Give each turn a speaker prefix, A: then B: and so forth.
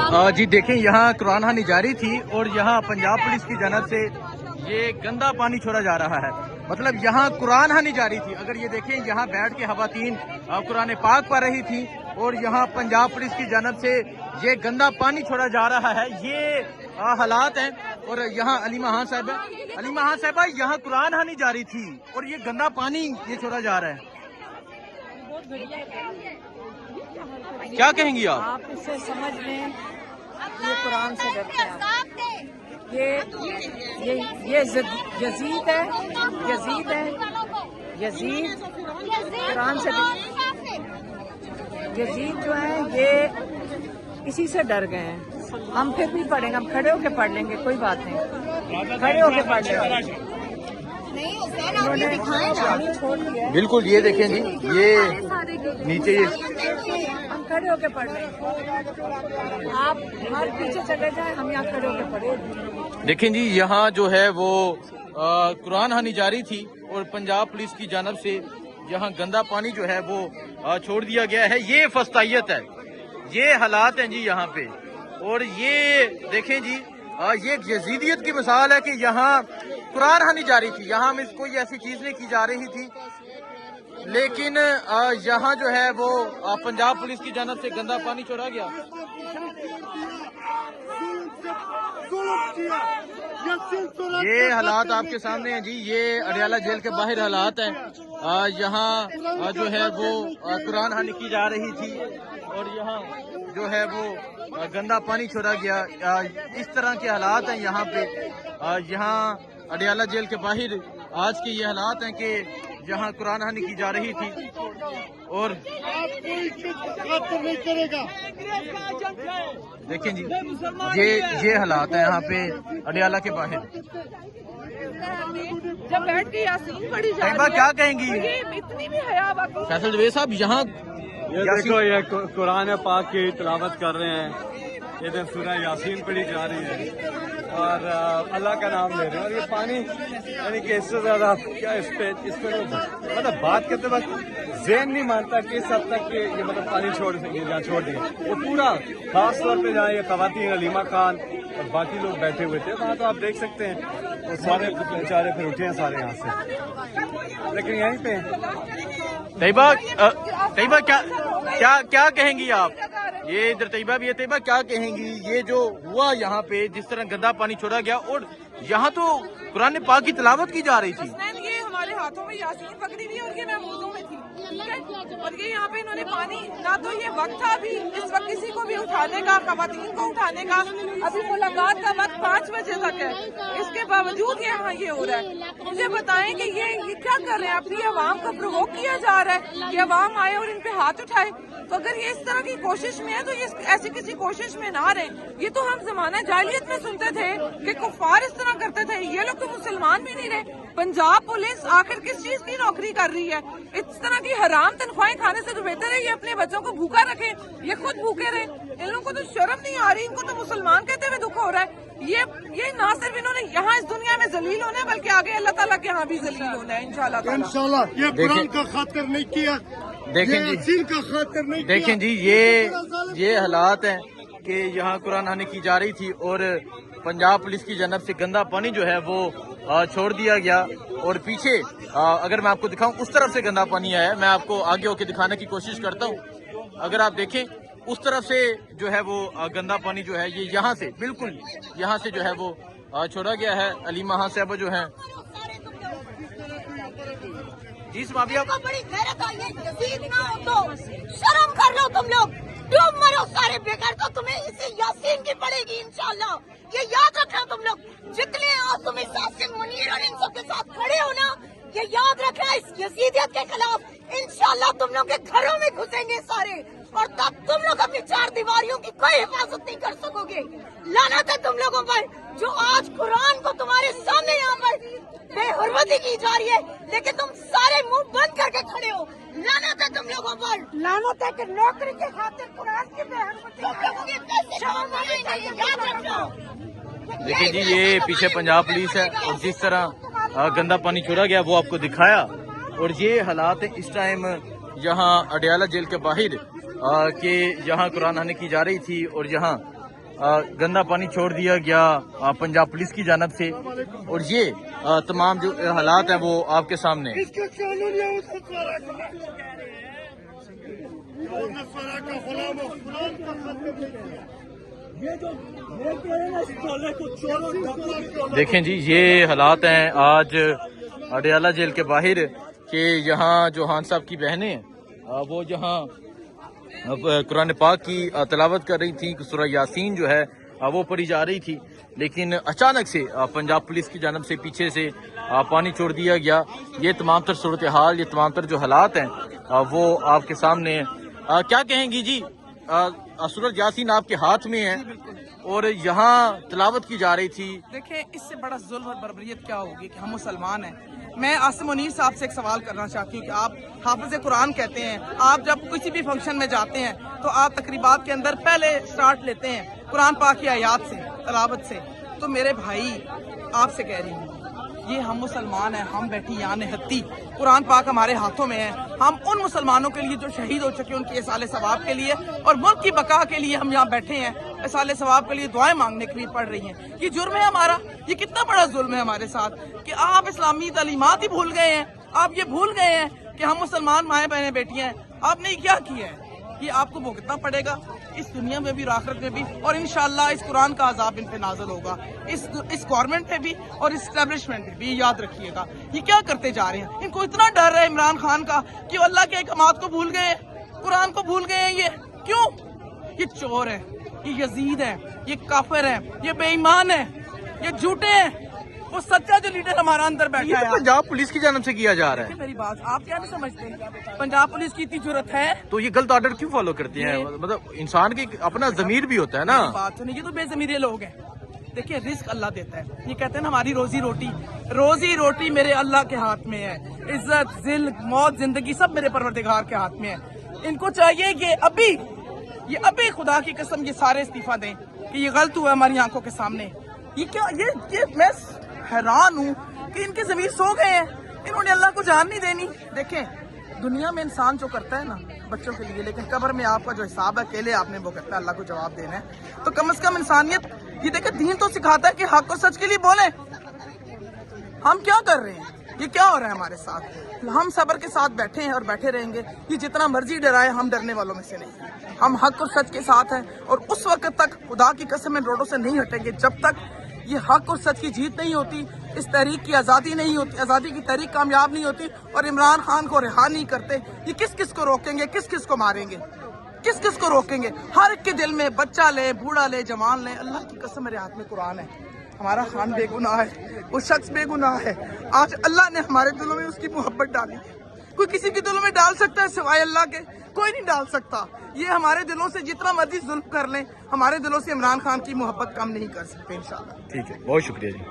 A: जी देखें, यहाँ कुरान खानी जारी थी और यहाँ पंजाब पुलिस की जानब से ये गंदा पानी छोड़ा जा रहा है। मतलब यहाँ कुरान खानी जारी थी। अगर ये देखें, यहाँ बैठ के खवातीन कुरान पाक पढ़ रही थी और यहाँ पंजाब पुलिस की जानब से ये गंदा पानी छोड़ा जा रहा है। ये हालात हैं। और यहाँ अलीमा खान साहिबा, यहाँ कुरान खानी जारी थी और ये गंदा पानी ये छोड़ा जा रहा है। क्या कहेंगी
B: आप इसे समझ लें, ये कुरान से डरते हैं। ये यजीद है, यजीद कुरान से यजीद जो है ये इसी से डर गए हैं। हम फिर भी पढ़ेंगे, हम खड़े होके पढ़ लेंगे, कोई बात नहीं, खड़े होके पढ़ लेंगे।
A: बिल्कुल, ये देखें जी, ये नीचे ये
B: हम खड़े होके पढ़ रहे हैं। आप हर पीछे चले जाएं, हम यहाँ खड़े होके पढ़े।
A: देखें जी, यहाँ जो है वो कुरान खानी जारी थी और पंजाब पुलिस की जानब से यहाँ गंदा पानी जो है वो छोड़ दिया गया है। ये फस्तायत है, ये हालात हैं जी यहाँ पे। और ये देखें जी, ये एक यजीदियत की मिसाल है कि यहाँ कुरान खानी जारी थी। यहाँ में कोई ऐसी चीज नहीं की जा रही थी, लेकिन यहाँ जो है वो पंजाब पुलिस की जानब से गंदा पानी छोड़ा गया। ये हालात आपके सामने हैं जी, ये अडियाला जेल के बाहर हालात हैं। यहाँ जो है वो कुरान खानी की जा रही थी और यहाँ जो है वो गंदा पानी छोड़ा गया। इस तरह के हालात हैं यहाँ पे। यहाँ अडियाला जेल के बाहर आज के ये हालात हैं कि जहाँ कुरान खानी की जा रही थी और देखें जी, ये हालात हैं यहाँ पे अडियाला के बाहर।
B: जब बैठ के यासीन पढ़ी जा रही है,
A: क्या कहेंगी
B: इतनी भी हया बाकी।
A: फैसल जवेद साहब, यहाँ
C: ये देखो, ये कुरान पाक की तिलावत कर रहे हैं, इधर सूरह यासीन पढ़ी जा रही है और अल्लाह का नाम ले रहे हैं। और ये पानी यानी कि इससे ज्यादा क्या इस पे मतलब बात करते वक्त ज़हन नहीं मानता कि इस हद तक ये मतलब पानी छोड़ दिया। वो पूरा खास तौर पे जहाँ ये खवातीन अलीमा खान और बाकी लोग बैठे हुए थे वहाँ, तो आप देख सकते हैं वो सारे बेचारे फिर उठे हैं सारे यहाँ से। लेकिन यहीं पे
A: तैयबा क्या कहेंगी आप? ये इधर तैयबा भी है। तैयबा क्या कहेंगी, ये जो हुआ यहाँ पे, जिस तरह गंदा पानी छोड़ा गया और यहाँ तो कुरान पाक की तिलावत की जा रही थी।
B: ये हमारे हाथों में यासीन पकड़ी हुई और ये महमूदों में थी, ठीक है? और ये यहाँ पे इन्होंने पानी, ना तो ये वक्त था अभी इस वक्त किसी को भी उठाने का, खवातीन को उठाने का। अभी मुलाकात का वक्त 5 बजे तक है, इसके बावजूद यहाँ ये हो रहा है। मुझे बताएं कि ये क्या कर रहे हैं? अपनी आवाम को प्रोवोक किया जा रहा है कि आवाम आए और इन पे हाथ उठाए। तो अगर ये इस तरह की कोशिश में है तो ये ऐसी किसी कोशिश में ना रहे। ये तो हम जमाना जाहिलियत में सुनते थे कि कुफार इस तरह करते थे। ये लोग तो मुसलमान भी नहीं रहे। पंजाब पुलिस आखिर किस चीज की नौकरी कर रही है? इस तरह की हराम तनख्वाहें खाने से तो बेहतर है ये अपने बच्चों को भूखा रखे, ये खुद भूखे रहे। इन लोगों को तो शर्म नहीं आ रही, इनको तो मुसलमान कहते हुए दुख हो रहा है। ये ना सिर्फ इन्होंने यहाँ इस दुनिया में जलील होना है, बल्कि आगे अल्लाह ताला के यहाँ भी जलील होना है इंशाल्लाह।
D: ये कुरान का खातिर नहीं किया,
A: देखें जी,
D: का खातिर नहीं
A: देखें जी, ये हालात हैं कि यहाँ कुरान खानी की जा रही थी और पंजाब पुलिस की जानब से गंदा पानी जो है वो छोड़ दिया गया। और पीछे अगर मैं आपको दिखाऊं, उस तरफ से गंदा पानी आया है। मैं आपको आगे होके दिखाने की कोशिश करता हूं। अगर आप देखें, उस तरफ से जो है वो गंदा पानी जो है ये यहाँ से, बिल्कुल यहाँ से जो है वो छोड़ा गया है। अलीमा खान साहब जो है जी, समाविया
E: बड़ी गैरत आई है, यजीद ना हो तो शर्म कर लो तुम लोग, डूब मरो सारे बेकार। तो तुम्हें इसे यासीन की पड़ेगी इंशाल्लाह, ये याद रखना तुम लोग। जितने आज तुम इस आसिम मुनीर और इन सबके साथ खड़े हो ना, ये याद रखना, इस यजीदियत के खिलाफ इंशाल्लाह तुम लोग के घरों में घुसेंगे सारे, और तब तुम लोग अपनी 4 दीवारियों की कोई हिफाजत नहीं कर सकोगे। लानत है तुम लोगों पर जो आज कुरान को तुम्हारे सामने यहाँ पर बेहुरमती की जा रही है, लेकिन तुम सारे मुंह बंद करके खड़े हो। लानत है तुम लोगों पर, लानत है कि नौकरी के खातिर कुरान की बेहुरमती। याद रखो।
A: देखिए जी, ये पीछे पंजाब पुलिस है और जिस तरह गंदा पानी छोड़ा गया वो आपको दिखाया। और ये हालात है इस टाइम यहाँ अडियाला जेल के बाहर कि यहाँ कुरान खानी की जा रही थी और यहाँ گندا پانی چھوڑ دیا گیا پنجاب پولیس کی جانب سے، اور یہ تمام جو حالات ہیں وہ آپ کے سامنے ہیں۔
D: اس کا قانون یہ نسوارا کا غلام ہو، قرآن کا خاتم نہیں۔
A: دیکھیں جی یہ حالات ہیں آج اڈیالہ جیل کے باہر، کہ یہاں جو خان صاحب کی بہنیں ہیں وہ جہاں قرآن پاک کی تلاوت کر رہی تھیں، سورہ یاسین جو ہے وہ پڑھی جا رہی تھی، لیکن اچانک سے پنجاب پولیس کی جانب سے پیچھے سے پانی چھوڑ دیا گیا۔ یہ تمام تر صورتحال، یہ تمام تر جو حالات ہیں وہ آپ کے سامنے ہیں۔ کیا کہیں گی جی، سورہ یاسین آپ کے ہاتھ میں ہے اور یہاں تلاوت کی جا رہی تھی۔
B: دیکھیں اس سے بڑا ظلم اور بربریت کیا ہوگی کہ ہم مسلمان ہیں۔ میں عاصم منیر صاحب سے ایک سوال کرنا چاہتی ہوں کہ آپ حافظ قرآن کہتے ہیں، آپ جب کسی بھی فنکشن میں جاتے ہیں تو آپ تقریبات کے اندر پہلے سٹارٹ لیتے ہیں قرآن پاک کی آیات سے، تلاوت سے۔ تو میرے بھائی آپ سے کہہ رہی ہوں، یہ ہم مسلمان ہیں، ہم بیٹھی یہاں نہتی، قرآن پاک ہمارے ہاتھوں میں ہے۔ ہم ان مسلمانوں کے لیے جو شہید ہو چکے ان کی اصالِ ثواب کے لیے اور ملک کی بقا کے لیے ہم یہاں بیٹھے ہیں، اصالِ ثواب کے لیے دعائیں مانگنے کے لیے پڑھ رہی ہیں۔ یہ جرم ہے ہمارا، یہ کتنا بڑا ظلم ہے ہمارے ساتھ کہ آپ اسلامی تعلیمات ہی بھول گئے ہیں۔ آپ یہ بھول گئے ہیں کہ ہم مسلمان مائیں بہنیں بیٹی ہیں۔ آپ نے کیا کیا ہے، یہ آپ کو بھگتنا پڑے گا اس دنیا میں بھی اور آخرت میں بھی، اور انشاءاللہ اس قرآن کا عذاب ان پہ نازل ہوگا، اس گورنمنٹ پہ بھی اور اس اسٹیبلشمنٹ پہ بھی۔ یاد رکھیے گا یہ کیا کرتے جا رہے ہیں، ان کو اتنا ڈر ہے عمران خان کا کہ وہ اللہ کے احکامات کو بھول گئے ہیں، قرآن کو بھول گئے ہیں۔ یہ کیوں؟ یہ چور ہے، یہ یزید ہے، یہ کافر ہے، یہ بے ایمان ہے، یہ جھوٹے ہیں۔ وہ سچا جو لیڈر ہمارا اندر بیٹھا
A: یہ
B: ہے،
A: تو پنجاب پولیس کی جانب سے کیا جا رہا ہے،
B: میری بات آپ کیا نہیں سمجھتے؟ پنجاب پولیس کی اتنی ضرورت ہے؟
A: تو یہ غلط آرڈر کیوں فالو کرتے ہیں؟ مطلب انسان کی اپنا ضمیر بھی ہوتا ہے نا۔
B: بات سنیے، یہ تو بے ضمیرے لوگ ہیں۔ دیکھیے رزق اللہ دیتا ہے، یہ کہتے ہیں نا ہماری روزی روٹی میرے اللہ کے ہاتھ میں ہے، عزت ذل موت زندگی سب میرے پروردگار کے ہاتھ میں ہے۔ ان کو چاہیے کہ ابھی خدا کی قسم یہ سارے استعفیٰ دیں کہ یہ غلط ہوا ہماری آنکھوں کے سامنے۔ یہ کیا، یہ میں حیران ہوں کہ ان کے ضمیر سو گئے ہیں، انہوں نے اللہ کو جان نہیں دینی۔ دیکھیں دنیا میں انسان جو کرتا ہے نا بچوں کے لیے، لیکن قبر میں آپ کا جو حساب ہے اکیلے آپ نے وہ کرتا ہے، اللہ کو جواب دینا ہے۔ تو کم از کم انسانیت، یہ دیکھیں دین تو سکھاتا ہے کہ حق اور سچ کے لیے بولیں۔ ہم کیا کر رہے ہیں، یہ کیا ہو رہا ہے ہمارے ساتھ؟ ہم صبر کے ساتھ بیٹھے ہیں اور بیٹھے رہیں گے۔ یہ جتنا مرضی ڈرائے ہم ڈرنے والوں میں سے نہیں، ہم حق اور سچ کے ساتھ ہیں، اور اس وقت تک خدا کی قسم میں روڈوں سے نہیں ہٹیں گے جب تک یہ حق اور سچ کی جیت نہیں ہوتی، اس تحریک کی آزادی نہیں ہوتی، آزادی کی تحریک کامیاب نہیں ہوتی، اور عمران خان کو رہا نہیں کرتے۔ یہ کس کس کو روکیں گے، کس کس کو ماریں گے، کس کس کو روکیں گے؟ ہر ایک کے دل میں، بچہ لے بوڑھا لے جوان لے، اللہ کی قسم میرے ہاتھ میں قرآن ہے، ہمارا خان بے گناہ ہے، وہ شخص بے گناہ ہے۔ آج اللہ نے ہمارے دلوں میں اس کی محبت ڈالی، کوئی کسی کے دلوں میں ڈال سکتا ہے سوائے اللہ کے؟ کوئی نہیں ڈال سکتا۔ یہ ہمارے دلوں سے جتنا مرضی ظلم کر لیں، ہمارے دلوں سے عمران خان کی محبت کم نہیں کر سکتے انشاءاللہ۔
A: ٹھیک ہے، بہت شکریہ جی۔